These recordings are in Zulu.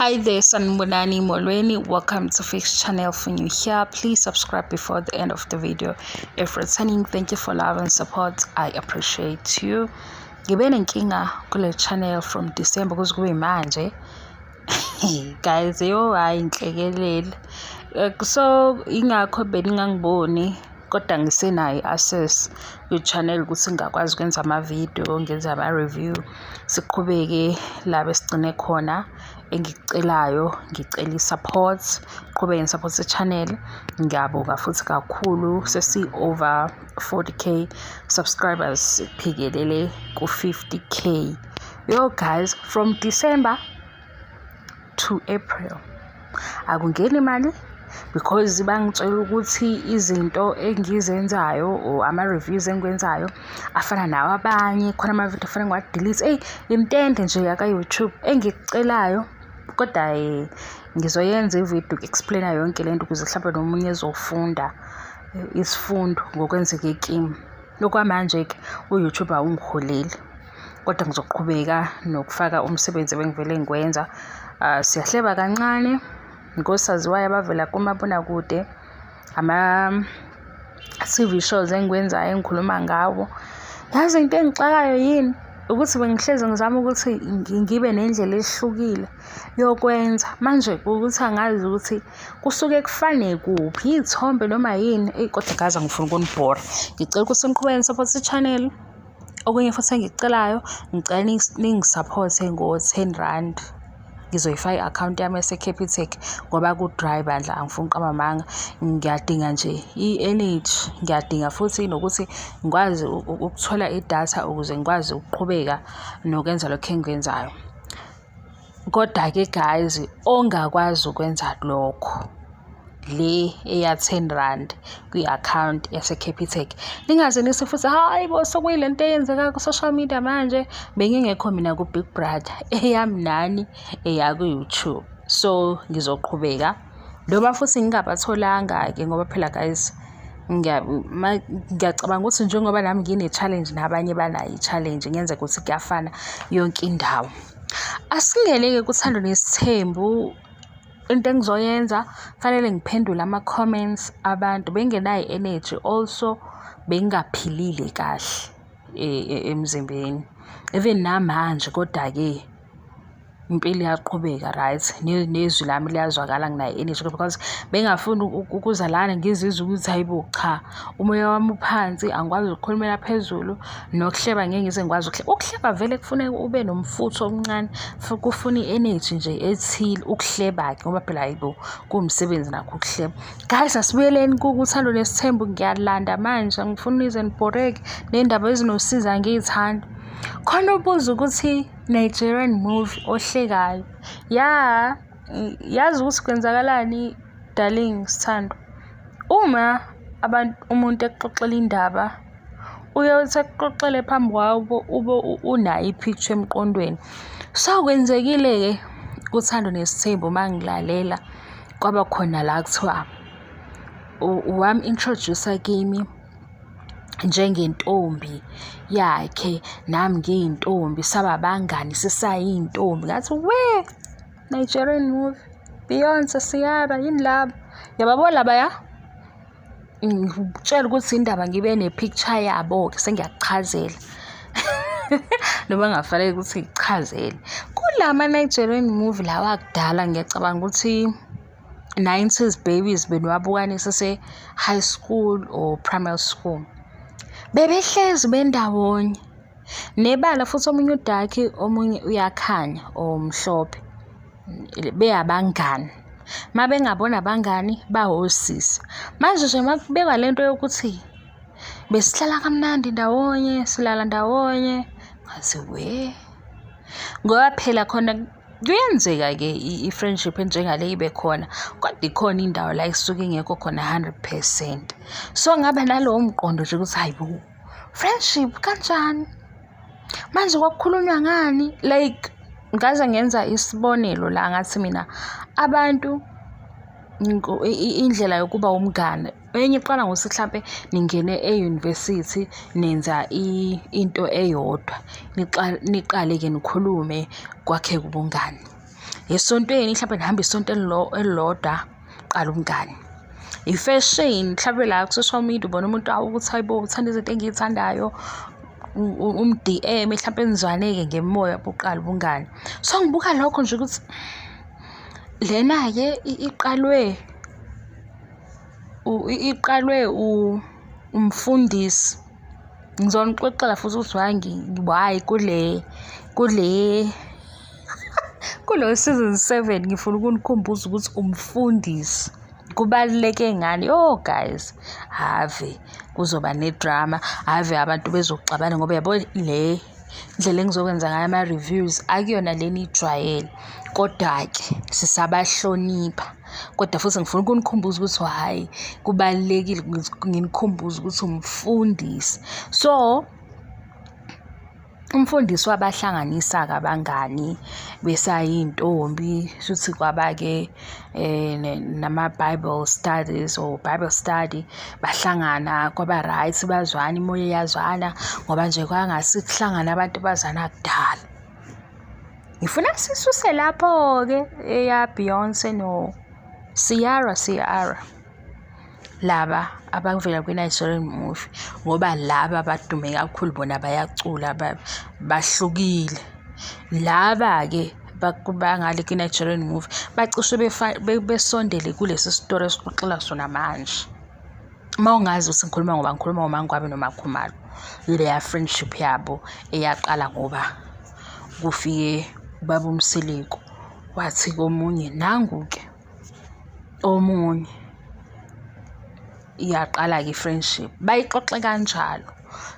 Hi there, Sanibonani Molweni. Welcome to Fix Channel. For you here, please subscribe before the end of the video. If returning, thank you for love and support. I appreciate you. Ngibe nenkinga kule channel from December kuze kube manje. Guys, yo hayi inhlekelele. So ingakho beningangiboni kodwa ngisenayo access ku-channel ukuthi ngakwazi ukwenza ama-video, ngenza ama-review, siqhubeke la besigcine khona. Engikucelayo ngicela i-support, qhubeke support i-channel. Ngiyabonga futhi kakhulu, sesi-over 40k subscribers, siphikelele ku-50k. Yo guys, from December to April akungeni imali because bangitshela ukuthi izinto engizenzayo or ama-reviews engikwenzayo afana nawo abanye, khona ama-video afana ngiwa-delete. Imtende nje yaka-YouTube engikucelayo kodwa ngizoyenza i-video explain yonke lento ukuze mhlawumbe nomunye ezofunda isifundo ngokwenzeke kimi. Lokwamanje ke u-YouTube awungiholeli kodwa ngizoqhubeka nokufaka umsebenzi bengivele ngikwenza. Siyahleba kancane ngosaziwayo abavela kumabonakude, ama-TV shows engikwenzayo engikhuluma ngawo. Yazi into engixakayo yini ukuthi bengihlezi ngizama ukuthi ngibe nendlela ehlukile yokwenza. Manje ukuthi angazi ukuthi kusuke kufane kuphi, izithombe noma yini. Kodwa gaza ngifuna ukunibhora. Ngicela ukuthi niqhubeke support i-channel. Okunye futhi engikucelayo, ngicela ningi-support ngo-10 rand. Ngizoyifaka i-account yami yase-Capitec ngoba ku-dry bandla angifuni uqamba amanga. Ngiyadinga nje i-energy, ngiyadinga futhi nokuthi ngikwazi ukuthola idatha ukuze ngikwazi ukuqhubeka nokwenza lokho engikwenzayo. Kodwa-ke guys, ongakwazi ukwenza lokho, le eya 10 rand kwi-account yase-Capitec, ningaze nithi futhi hayi bo sokuyile nto eyenzeka ku-social media manje, bengingekho mina ku-Big Brother, eyami nani eyaku-YouTube. So ngizoqhubeka noma futhi ngingabatholanga-ke ngoba phela guys ngiyacabanga ukuthi njengoba nami ngine-challenge nabanye banayo i-challenge, ngenzeka ukuthi kuyafana yonke indawo. Asingene-ke kuthando nesithembu. Into engizoyenza fanele ngiphendule ama-comments abantu. Bengenayo energy, also bengaphilile kahle emzimbeni even namanje, kodwa-ke impilo iyaqhubeka right. Nezwi lami liyazwakala, nginayo energy because bengafuni ukuza lana ngizizwe ukuthi hayibo cha, umoya wami uphansi, angikwazi ukukhulumela phezulu. Nokuhleba ngeke ngize ngikwazi ukuhleba vele kufuneka ube nomfutho omncane, kufuna i-energy nje ethile ukuhleba-ke ngoba phela hayibo kuwumsebenzi nakho ukuhleba. Guys, asibuyeleni kuthando nesithembu. Ngiyalanda manje, angifuni nize nibhoreke nendaba ezinosiza ngiyithanda. Khona ubuza ukuthi Nigerian movie ohlekayo, ya yazi ukuthi kwenzakalani darling Sithando. Uma umuntu exoxela indaba uyothi ekuxoxele phambi kwabo ube unayo ipicture emqondweni. So kwenzekile-ke kuthando nesithembu mangilalela kwaba khona la kuthiwa wami introducer kimi njengentombi yakhe, nami ngiyintombi, saba bangani sisayintombi. Ngathi we Nigerian movie, Beyonce, Ciara, yini laba yababo laba ya. Ngitshela ukuthi indaba ngibe ne-picture yabo-ke sengiyakuchazela noma ngafanele ukuthi ngichazele kulama Nigerian movie lawa akudala. Ngiyacabanga ukuthi 90s babies beniwabuka nise-high school or primary school, bebehlezi bendawonye nebala futhi omunye udakhi omunye uyakhanya omhlophe, beyabangani. Mabengabona abangani bawosisi. Manje nje makubekwa lento yokuthi besihlala kamnandi ndawonye, silala ndawonye, ngathi we ngoba phela khona kuyenzeka-ke i-friendship enjengale ibe khona, kodwa ikhona indawo la isuke ingekho khona 100%. So ngaba nalowo mqondo nje ukuthi hayibo friendship kanjani manje, kwakukhulunywa ngani. Like ngaze ngenza isibonelo la ngathi mina abantu indlela yokuba umngane enye iqala ngokuthi mhlambe ningene e-university nenza into eyodwa, niqale ke nikhulume kwakhe ubungani. esontweni mhlawumbe nihamba isonto elilodwa qala umngani. I-fashion mhlawumbe la ku-social media ubona umuntu ukuthi hayibo uthanda izinto engiyithandayo, DM mhlawumbe nizwane-ke ngemoya buqala ubungani. So ngibuka lokho nje ukuthi lena-ke iqalwe umfundisi. Ngizonixoxela futhi ukuthi why kule season 7 ngifuna ukunikhumbuza ukuthi umfundisi kubaluleke ngani. Guys, have kuzoba nedrama, have abantu bezokuxabana ngoba yabo le ndlela engizokwenza ngayo ama-reviews akuyona le niyijwayele, kodwa-ke sisabahlonipha. Kodwa futhi ngifuna ukunikhumbuza ukuthi hhayi kubalulekile nginikhumbuze ukuthi umfundisi. So umfundisi wabahlanganisa-ke abangani besayintombi, shuthi kwaba-ke nama-Bible studies or Bible study, bahlangana kwaba right, bazwana, imoya yazwana ngoba nje kwangasi kuhlangana abantu bazana kudala. Ngifuna sisuse lapho-ke eya Beyonce no Ciara laba abavela kwi-Nigerian movie ngoba laba badume kakhulu, bona bayacula, bahlukile. Laba-ke bangale kwi-Nigerian movie bacishe besondele kulesi story esixoxela sona manje. Uma ungazi ukuthi ngikhuluma ngoMaNgwabi noMakhumalo, ileya friendship yabo eyaqala ngoba kufike ubaba uMsileko wathi komunye nangu-ke omunye, iyaqala-ke i-friendship, bayixoxe kanjalo.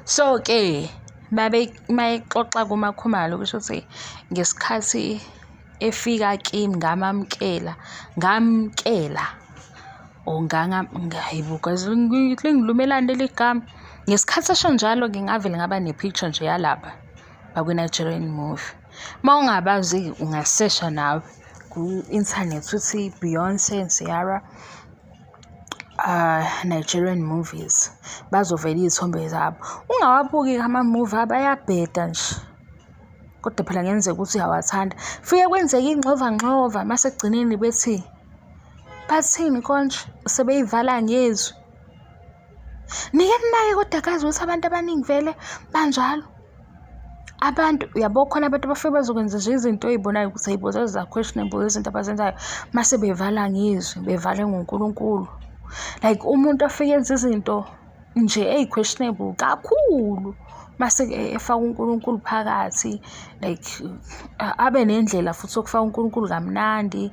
So-ke mayixoxa kuMakhumalo kusho ukuthi ngesikhathi efika kimi ngamukela ngilumelane leli gama. Ngesikhathi esho njalo-ke ngavele ngaba ne-picture nje yalapha bakwi-Nigerian movie. Uma ungabazi ungasesha nawe ku-internet uthi Beyonce and Ciara Nigerian movies, bazovela iy'thombe zabo. Ungawabuki ama-movie abayabheda nje, kodwa phela ngenzeka ukuthi uyawathanda, fike kwenzeka ingxova mase ekugcineni bathini konje sebeyivala ngezwi. Nike naye kodwa kazi ukuthi abantu abaningi vele banjalo. Abantu uyabo khona abantu bafike bazokwenza nje izinto oy'bonayo ukuthi hayibo za-questionable izinto abazenzayo mase bevala ngezwi, bevale ngoNkulunkulu. Like umuntu afike enza izinto nje eyi-questionable kakhulu mase efaka uNkulunkulu phakathi, like abe nendlela futhi okufaka uNkulunkulu kamnandi,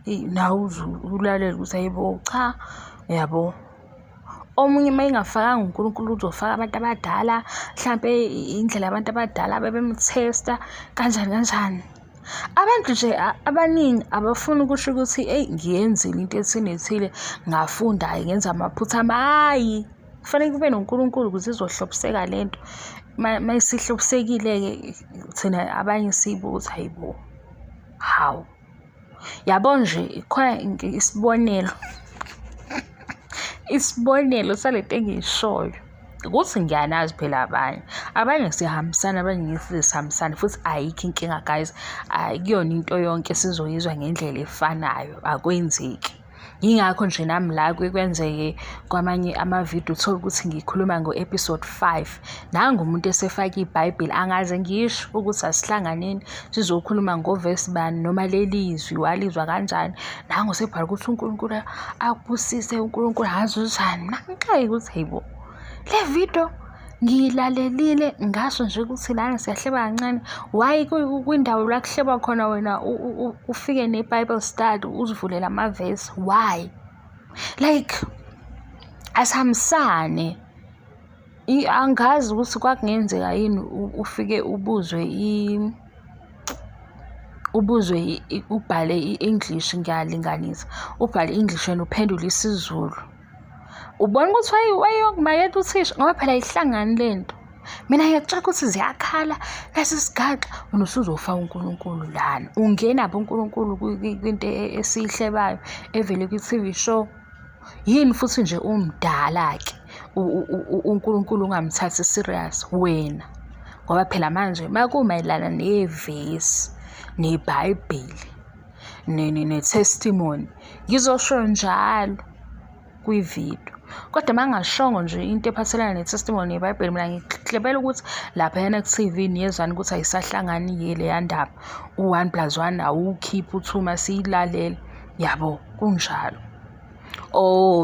nawe ulalela ukuthi hayibo cha, yabo. Omunye uma engafakanga uNkulunkulu uzofaka abantu abadala, mhlampe indlela abantu abadala bebemthesta kanjani. Abantu nje abaningi abafuna ukusho ukuthi ngiyenzile into ethile, ngafunda ngenza amaphutha. Hayi, kufanele kube noNkulunkulu ukuze izohlobiseka lento. Mayisihlobisekile-ke thina abanye siyibuka ukuthi hayibo, hawu. Yabo nje khona isibonelo salento engiyishoyo ukuthi ngiyanazi phela abanye siyahambisana, abanye ngeke sihambisane, futhi ayikho inkinga guys. Akuyona into yonke sizoyizwa ngendlela efanayo, akwenzeki. Yingakho nje nami la kwenzeke kwamanye amavidiyo uthola ukuthi ngikhuluma ngo-episode 5 nangu umuntu esefaka iBhayibheli angaze ngisho ukuthi asihlanganeni sizokhuluma ngovesi bani noma leli izwi walizwa kanjani, nangu sebhala ukuthi uNkulunkulu akubusise, uNkulunkulu azuzani. Nangixaki ukuthi hayibo, le video ngiyilalelile ngasho nje ukuthi lana siyahleba kancane. Why kwindawo la kuhleba khona wena ufike ne-Bible study uzivulela amavesi? Why? Like asihambisane. Angazi ukuthi kwakungenzeka yini ufike ubhale i-English, ngiyalinganisa, ubhale i-English wena uphendule isiZulu. Ubona ukuthi wayokumayetha uthisha ngoba phela ayihlangani lento. Mina ngiyakutshela ukuthi ziyakhala lesi sigaxa wena usuzofaka uNkulunkulu lana. Ungenaphi uNkulunkulu kwinto esiyihlebayo evele kwi-TV show? Yini futhi nje umdala-ke uNkulunkulu ungamthathi serious wena? Ngoba phela manje makumayelana nevesi neBhayibheli, ne-testimony. Ngizosho njalo kwividiyo. Kodwa mangashongo nje into ephathelana ne-testimony yeBhayibheli, mina ngiklebela ukuthi laphayana ku-TV niyezwana ukuthi ayisahlangani leya ndaba. 1+1 awukhiphi uthuma siyilalela. Yabo, kunjalo.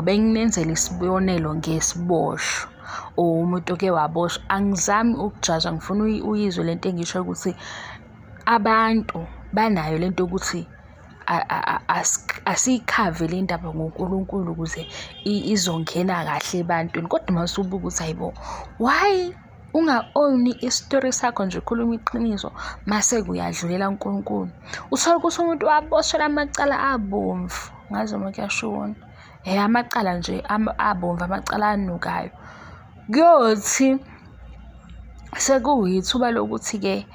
Benginenzela isibonelo ngesiboshwa. Umuntu oke waboshwa. Angizami ukujaja, ngifuna uyizwe lento engisho ukuthi abantu banayo lento ukuthi asiyikhave le ndaba ngoNkulunkulu ukuze izongena kahle ebantwini. Kodwa masubuka ukuthi hayibo, why unga-own isitori sakho nje ukhuluma iqiniso mase kuyadlulela uNkulunkulu? Uthola ukuthi umuntu waboshelwa amacala abomvu. Ngazi uma kuyashona. Amacala nje abomvu, amacala anukayo. Kuyothi sekuyithuba lokuthi-ke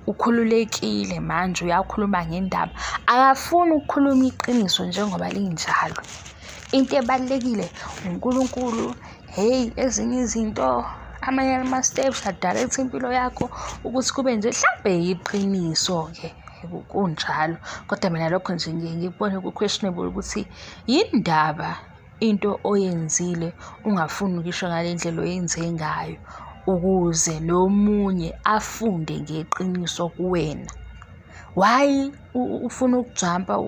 ukhululekile manje uyakhuluma ngendaba. Akafuni ukukhuluma iqiniso njengoba linjalo. Into ebalulekile uNkulunkulu. Ezinye izinto, amanye ama-steps adirect impilo yakho ukuthi kube nje mhlambe yiqiniso-ke. Kunjalo. Kodwa mina lokho nje ngikubone ku-questionable ukuthi yindaba into oyenzile ungafuni ukisho ngale ndlela oyenze ngayo ukuze nomunye afunde ngeqiniso kuwena. Why ufuna ukujumpa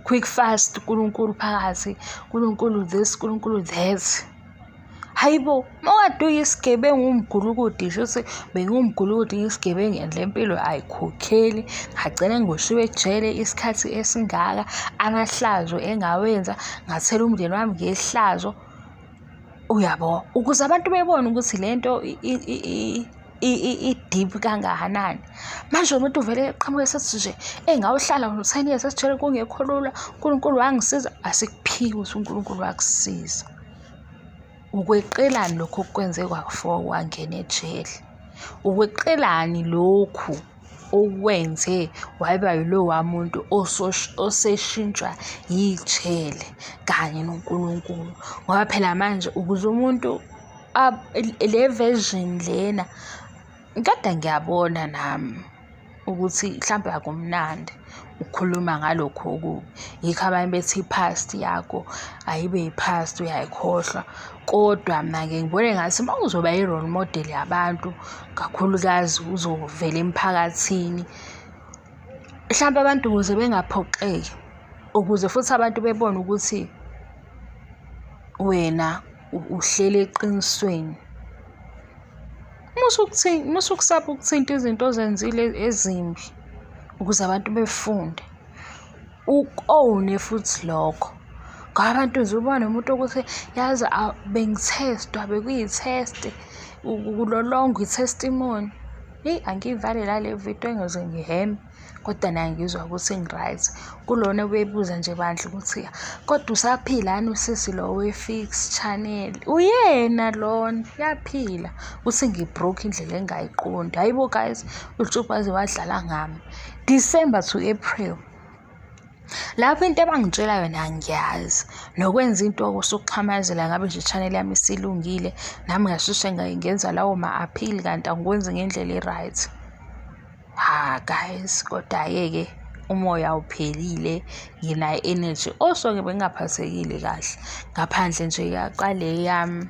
quick fast uNkulunkulu phakathi, uNkulunkulu this, uNkulunkulu that? Hayibo, mawade uyisigebengu umgulukudi futhi bengumgulukudi ngisigebengu le mpilo ayikhokheli. Ngagcina ngiboshiwe ejele isikhathi esingaka, amahlazo engawenza, ngathela umndeni wami ngehlazo. Uyabo, ukuze abantu bebone ukuthi lento i-deep kangakanani. Manje umuntu uvele eqhamuke sethi nje ngawuhlala ngo-10 years esijele kungekho lula, uNkulunkulu wangisiza. Asikuphiki ukuthi uNkulunkulu wakusiza. Ukweqelani lokho okwenze kwafo wangena ejele? Ukweqelani lokhu okwenze waba yilowa muntu oseshintshwa yijele kanye noNkulunkulu? Ngoba phela manje ukuze umuntu le version lena, kodwa ngiyabona nami ukuthi mhlawumbe akumnandi ukukhuluma ngalokho okubi. Yikho abanye bethi i-past yakho ayibe yi-past, uyayikhohlwa. Kodwa mina-ke ngibone ngathi uma uzoba i-role model yabantu, kakhulukazi uzovela emphakathini, mhlawumbe abantu ukuze bengaphoxeki, ukuze futhi abantu bebone ukuthi wena uhlele eqinisweni. Musukusaba ukuthinta izinto ozenzile ezimbi ukuze abantu befunde. Uku-own futhi lokho. Ngoba abantu nje ubone umuntu ukuthi yazi bengithestwa, bekuyi-test, ukulolongwa i-testimony. Angiyivale le video engize ngiheme, kodwa naye ngizwa ukuthi ngi-right. Kulona obebuza nje bandla ukuthi kodwa usaphilani usisi lo we-Fix Channel? Uyena lona, yaphila. Uthi ngibroke indlela engayiqondi. Hayibo guys, uJobe waze wadlala ngami. December to April. Lapho into abangitshela yona ngiyazi. Nokwenza into okusukuxhamazela ngabe nje i-channel yami isilungile, nami ngasheshe ngenza lawo ma-appeal kanti angikwenzi ngendlela e-right. Guys, kodwa-ke umoya awuphelile, nginayo energy. Also-ke bengingaphathekile kahle ngaphandle nje kwale yami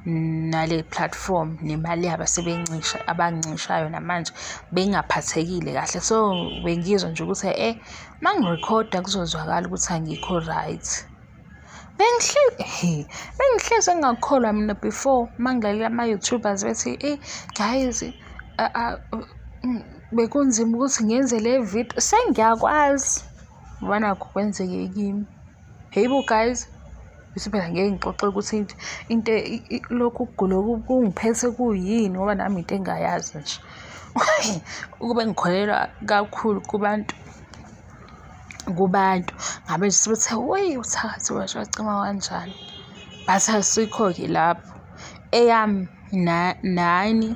nale platform nemali yabo abancishayo namanje bengingaphathekile kahle. So bengizwa nje ukuthi mangirekhoda kuzozwakala ukuthi angikho right. Bengihlezi ngingakholwa mina before mangilalela ama-YouTubers bethi guys bekunzima ukuthi ngenze le video. Sengiyakwazi ubona kwenzeke kimi. Hayibo guys, bese phela ngeke ngixoxe ukuthi into lokhu ukugula kungiphethe kuyini ngoba nami into engayazi nje. Ukube ngikholelwa kakhulu kubantu ngabe nje sebethe uthakathi wacima kanjani. But asikho-ke lapho. Eyami nani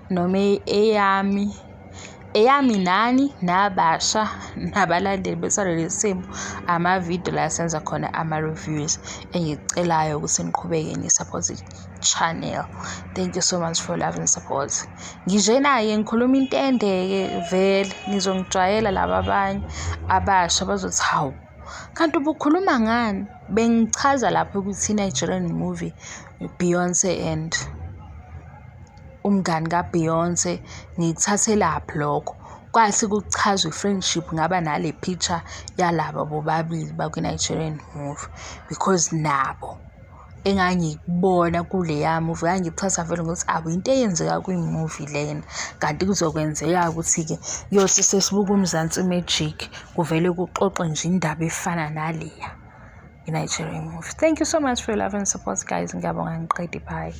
noma eyami eyami nani nabasha nabalandeli besaleli simbu ama-video la senza khona ama-reviews engicelayo ukuthi niqhubeke ni-support i-channel. Thank you so much for love and support. Ngijenaye ngikhuluma intende-ke vele nizongijwayela laba abanye abasha bazothi hawu kanti ubukhuluma ngani. Bengichaza lapho ukuthi i-Nigerian movie Beyonce and umngani kaBeyonce ngithathe lapho lokho kwathi kuchazwe friendship ngaba nale picture yalabo bobabili bakwi-Nigerian movie because nabo engangikubona kuleya movie ngangithatha vele ngokuthi into eyenzeka kwi-movie lena kanti kuzokwenzeka ukuthi-ke yothi sesibuka uMzansi Magic kuvele kuxoxe nje indaba efana naleya i-Nigerian movie. Thank you so much for your love and support guys. Ngiyabonga ngiqede. Bye.